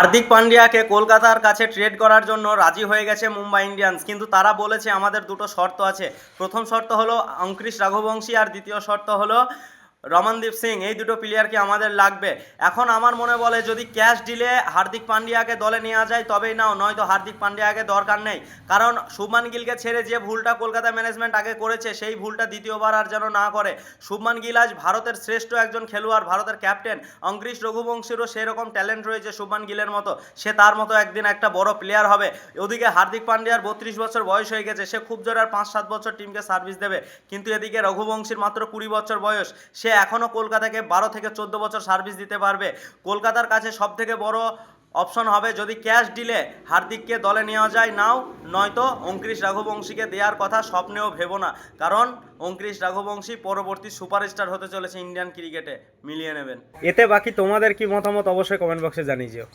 হার্দিক পান্ডিয়াকে কলকাতার কাছে ট্রেড করার জন্য রাজি হয়ে গেছে মুম্বাই ইন্ডিয়ান্স, কিন্তু তারা বলেছে আমাদের দুটো শর্ত আছে। প্রথম শর্ত হলো অঙ্কুশ রঘুবংশী, আর দ্বিতীয় শর্ত হলো রমনদীপ সিং। এই দুটো প্লেয়ারকে আমাদের লাগবে। এখন আমার মনে বলে যদি ক্যাশ ডিলে হার্দিক পান্ডিয়াকে দলে নেওয়া যায় তবেই নাও, নয়তো হার্দিক পান্ডিয়াকে দরকার নেই। কারণ শুভমান গিলকে ছেড়ে যে ভুলটা কলকাতা ম্যানেজমেন্ট আগে করেছে সেই ভুলটা দ্বিতীয়বার আর যেন না করে। শুভমান গিল আজ ভারতের শ্রেষ্ঠ একজন খেলোয়াড়, ভারতের ক্যাপ্টেন। অঙ্কুশ রঘুবংশীরও সেরকম ট্যালেন্ট রয়েছে শুভমান গিলের মতো, সে তার মতো একদিন একটা বড় প্লেয়ার হবে। ওদিকে হার্দিক পান্ডিয়ার 32 বছর বয়স হয়ে গেছে, সে খুব জোরে আর 5-7 বছর টিমকে সার্ভিস দেবে। কিন্তু এদিকে রঘুবংশীর মাত্র 20 বছর বয়স, সে এখনও কলকাতাকে 12 থেকে 14 বছর সার্ভিস দিতে পারবে। কলকাতার কাছে সব থেকে বড় অপশন হবে যদি ক্যাশ ডিলে হার্দিককে দলে নেওয়া যায় নাও, নয়তো অঙ্কুশ রঘুবংশীকে দেওয়ার কথা স্বপ্নেও ভেবো না। কারণ অঙ্কুশ রঘুবংশী পরবর্তী সুপারস্টার হতে চলেছে ইন্ডিয়ান ক্রিকেটে, মিলিয়ে নেবেন। এতে বাকি তোমাদের কি মতামত অবশ্যই কমেন্ট বক্সে জানিয়ে দিও।